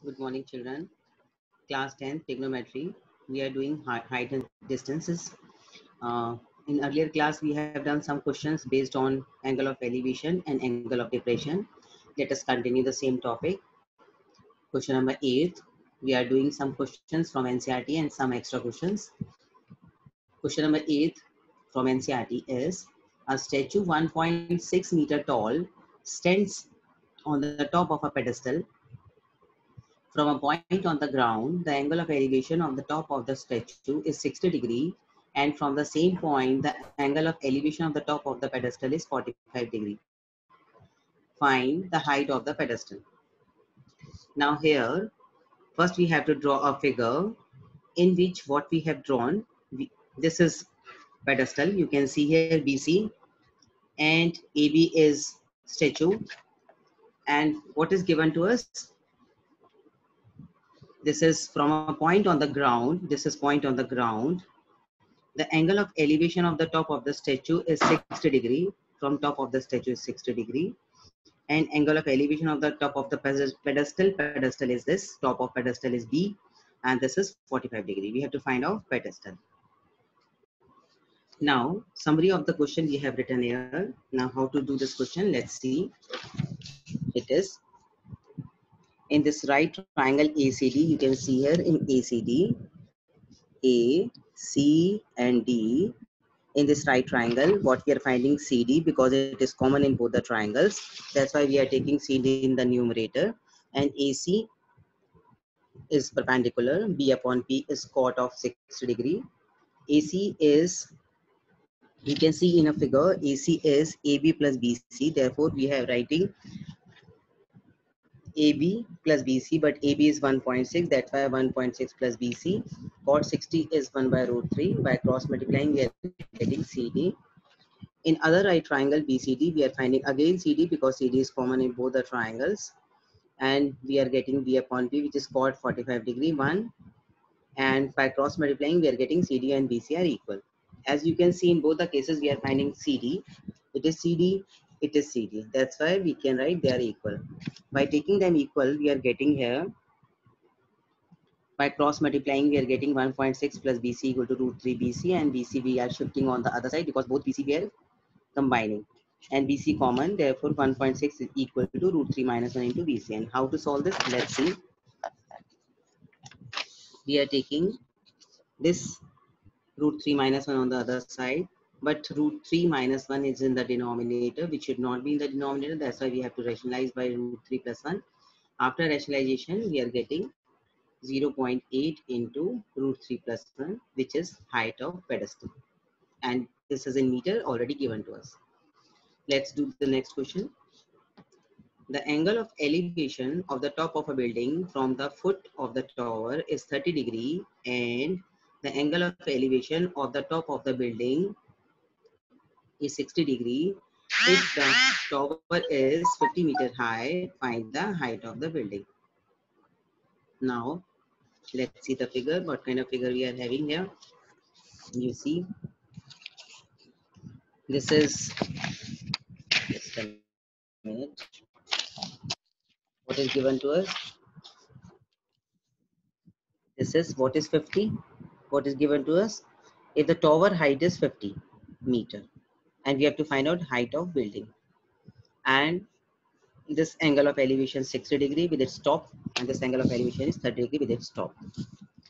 Good morning, children. Class 10, trigonometry. We are doing height and distances. In earlier class, we have done some questions based on angle of elevation and angle of depression. Let us continue the same topic. Question number 8. We are doing some questions from NCERT and some extra questions. Question number 8 from NCERT is, a statue 1.6 meter tall stands on the top of a pedestal. From a point on the ground, the angle of elevation of the top of the statue is 60 degree, and from the same point, the angle of elevation of the top of the pedestal is 45 degree. Find the height of the pedestal. Now here, first we have to draw a figure in which what we have drawn, this is pedestal. You can see here BC and AB is statue. And what is given to us? This is from a point on the ground. This is point on the ground. The angle of elevation of the top of the statue is 60 degree. From top of the statue is 60 degree. And angle of elevation of the top of the pedestal is this. Top of pedestal is B. And this is 45 degree. We have to find out pedestal. Now, summary of the question we have written here. Now, how to do this question? Let's see. It is in this right triangle ACD. You can see here in ACD, A, C, and D. In this right triangle, what we are finding CD, because it is common in both the triangles. That's why we are taking CD in the numerator. And AC is perpendicular. B upon P is cot of 60 degree. AC is, you can see in a figure, AC is AB plus BC. Therefore, we have writing AB plus BC, but AB is 1.6. That's why 1.6 plus BC. Cot 60 is 1 by root 3. By cross multiplying, we are getting CD. In other right triangle BCD, we are finding again CD because CD is common in both the triangles. And we are getting B upon P, which is cot 45 degree 1. And by cross multiplying, we are getting CD and BC are equal. As you can see in both the cases, we are finding CD. It is CD, it is CD. That's why we can write they are equal. By taking them equal, we are getting here, by cross multiplying, we are getting 1.6 plus BC equal to root 3 BC, and BC we are shifting on the other side because both BC we are combining, and BC common, therefore 1.6 is equal to root 3 minus 1 into BC. And how to solve this? Let's see. We are taking this root 3 minus 1 on the other side, but root 3 minus 1 is in the denominator, which should not be in the denominator. That's why we have to rationalize by root 3 plus 1. After rationalization, we are getting 0.8 into root 3 plus 1, which is height of pedestal. And this is in meter already given to us. Let's do the next question. The angle of elevation of the top of a building from the foot of the tower is 30 degree, and the angle of elevation of the top of the building is 60 degree. If the tower is 50 meter high, find the height of the building. Now, let's see the figure, what kind of figure we are having here. You see, this is, just a minute, what is given to us. This is what is 50, what is given to us. If the tower height is 50 meter, and we have to find out height of building, and this angle of elevation 60 degree with its top, and this angle of elevation is 30 degree with its top.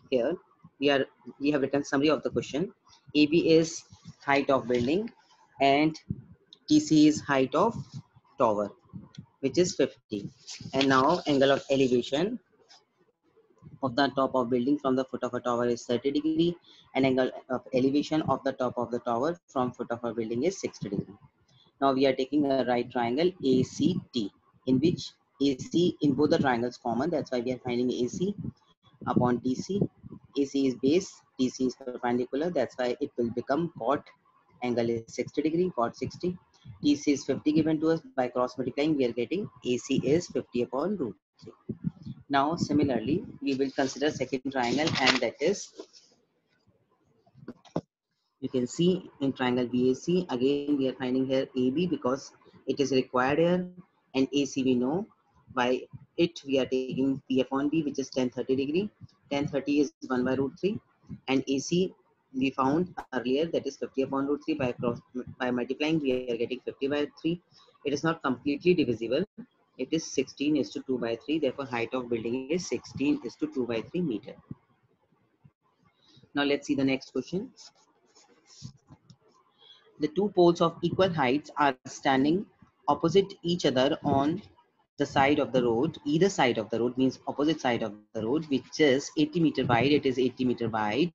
Here we have written summary of the question. AB is height of building, and TC is height of tower, which is 50. And now angle of elevation of the top of building from the foot of a tower is 30 degree, and angle of elevation of the top of the tower from foot of a building is 60 degree. Now we are taking a right triangle ACT, in which AC in both the triangles common. That's why we are finding AC upon TC. AC is base, TC is perpendicular. That's why it will become cot, angle is 60 degree, cot 60. TC is 50 given to us. By cross multiplying, we are getting AC is 50 upon root 3. Now similarly, we will consider second triangle, and that is, you can see in triangle BAC, again we are finding here AB because it is required here, and AC we know. By it, we are taking P upon B, which is tan 30 degree. Tan 30 is 1 by root 3. And AC, we found earlier, that is 50 upon root 3. By multiplying, we are getting 50 by 3. It is not completely divisible. It is 16 is to 2 by 3. Therefore, height of building is 16 is to 2 by 3 meter. Now, let's see the next question. The two poles of equal heights are standing opposite each other on the side of the road. Either side of the road means opposite side of the road, which is 80 meter wide. It is 80 meter wide.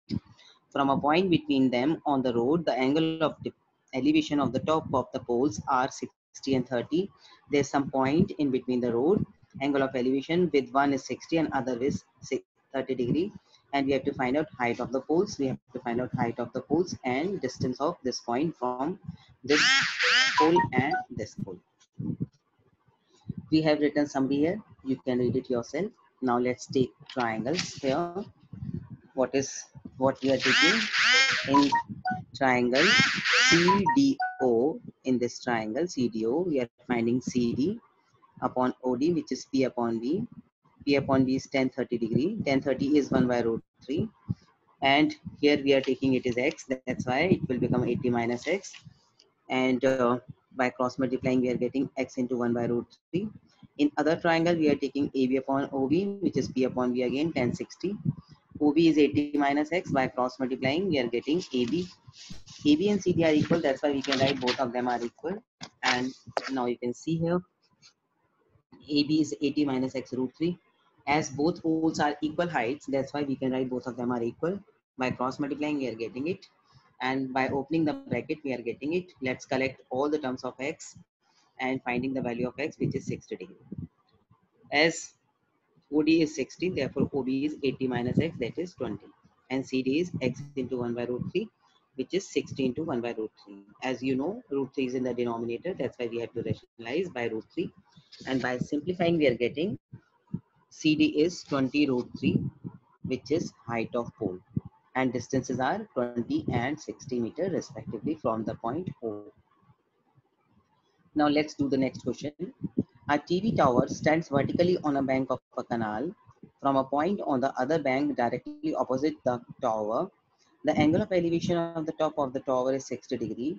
From a point between them on the road, the angle of the elevation of the top of the poles are 60 and 30. There's some point in between the road. Angle of elevation with one is 60 and other is 30 degree. And we have to find out height of the poles. We have to find out height of the poles and distance of this point from this pole and this pole. We have written summary here. You can read it yourself. Now let's take triangles here. What we are taking in triangle CDO. In this triangle CDO, we are finding CD upon OD, which is P upon B. P upon B is tan 30 degree. Tan 30 is 1 by root 3. And here we are taking it is X. That's why it will become 80 minus X. And by cross multiplying, we are getting X into 1 by root 3. In other triangle, we are taking AB upon OB, which is P upon B again, tan 60. OB is 80 minus X. By cross multiplying, we are getting AB. AB and CD are equal. That's why we can write both of them are equal. And now you can see here, AB is 80 minus X root 3. As both poles are equal heights, that's why we can write both of them are equal. By cross multiplying, we are getting it. And by opening the bracket, we are getting it. Let's collect all the terms of X and finding the value of X, which is 60 degree. As OD is 60, therefore OB is 80 minus X, that is 20. And CD is X into 1 by root 3, which is 60 into 1 by root 3. As you know, root 3 is in the denominator. That's why we have to rationalize by root 3. And by simplifying, we are getting CD is 20 root 3, which is height of pole. And distances are 20 and 60 meter respectively from the point O. Now let's do the next question. A TV tower stands vertically on a bank of a canal. From a point on the other bank directly opposite the tower, the angle of elevation of the top of the tower is 60 degree.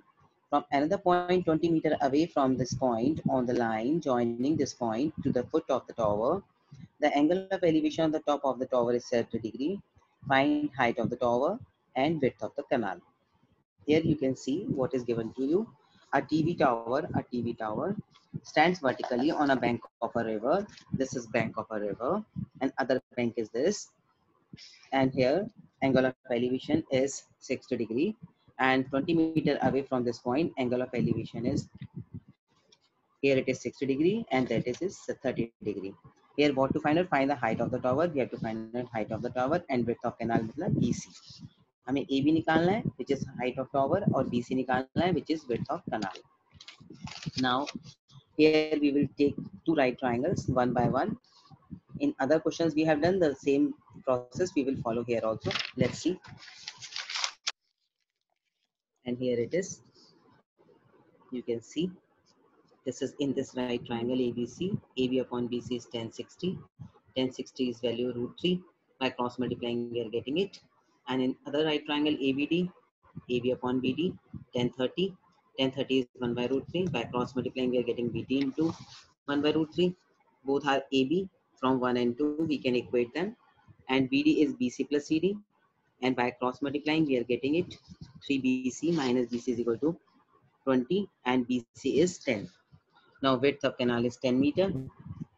From another point 20 meter away from this point on the line joining this point to the foot of the tower, the angle of elevation on the top of the tower is 30 degree. Find height of the tower and width of the canal. Here you can see what is given to you. A TV tower stands vertically on a bank of a river. This is bank of a river, and other bank is this. And here angle of elevation is 60 degree, and 20 meter away from this point, angle of elevation is, here it is 60 degree and that is 30 degree. Here what to find out? Find the height of the tower. We have to find out height of the tower and width of canal, मतलब BC. हमें AB निकालना है, which is height of tower, और BC निकालना है, which is width of canal. Now here we will take two right triangles one by one. In other questions we have done the same process. We will follow here also. Let's see. And here it is. You can see this is in this right triangle ABC. AB upon BC is tan 60. Tan 60 is value root 3. By cross multiplying, we are getting it. And in other right triangle ABD, AB upon BD, tan 30. Tan 30 is 1 by root 3. By cross multiplying, we are getting BD into 1 by root 3. Both are AB. From 1 and 2, we can equate them. And BD is BC plus CD. And by cross multiplying, we are getting it. 3BC minus BC is equal to 20. And BC is 10. Now width of canal is 10 meter.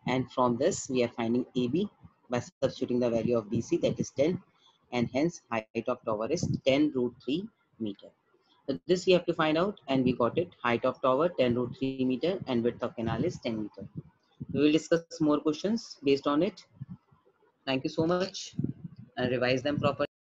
And from this, we are finding AB by substituting the value of BC, that is 10. And hence, height of tower is 10 root 3 meter. So this we have to find out, and we got it. Height of tower 10 root 3 meter and width of canal is 10 meter. We will discuss more questions based on it. Thank you so much and revise them properly.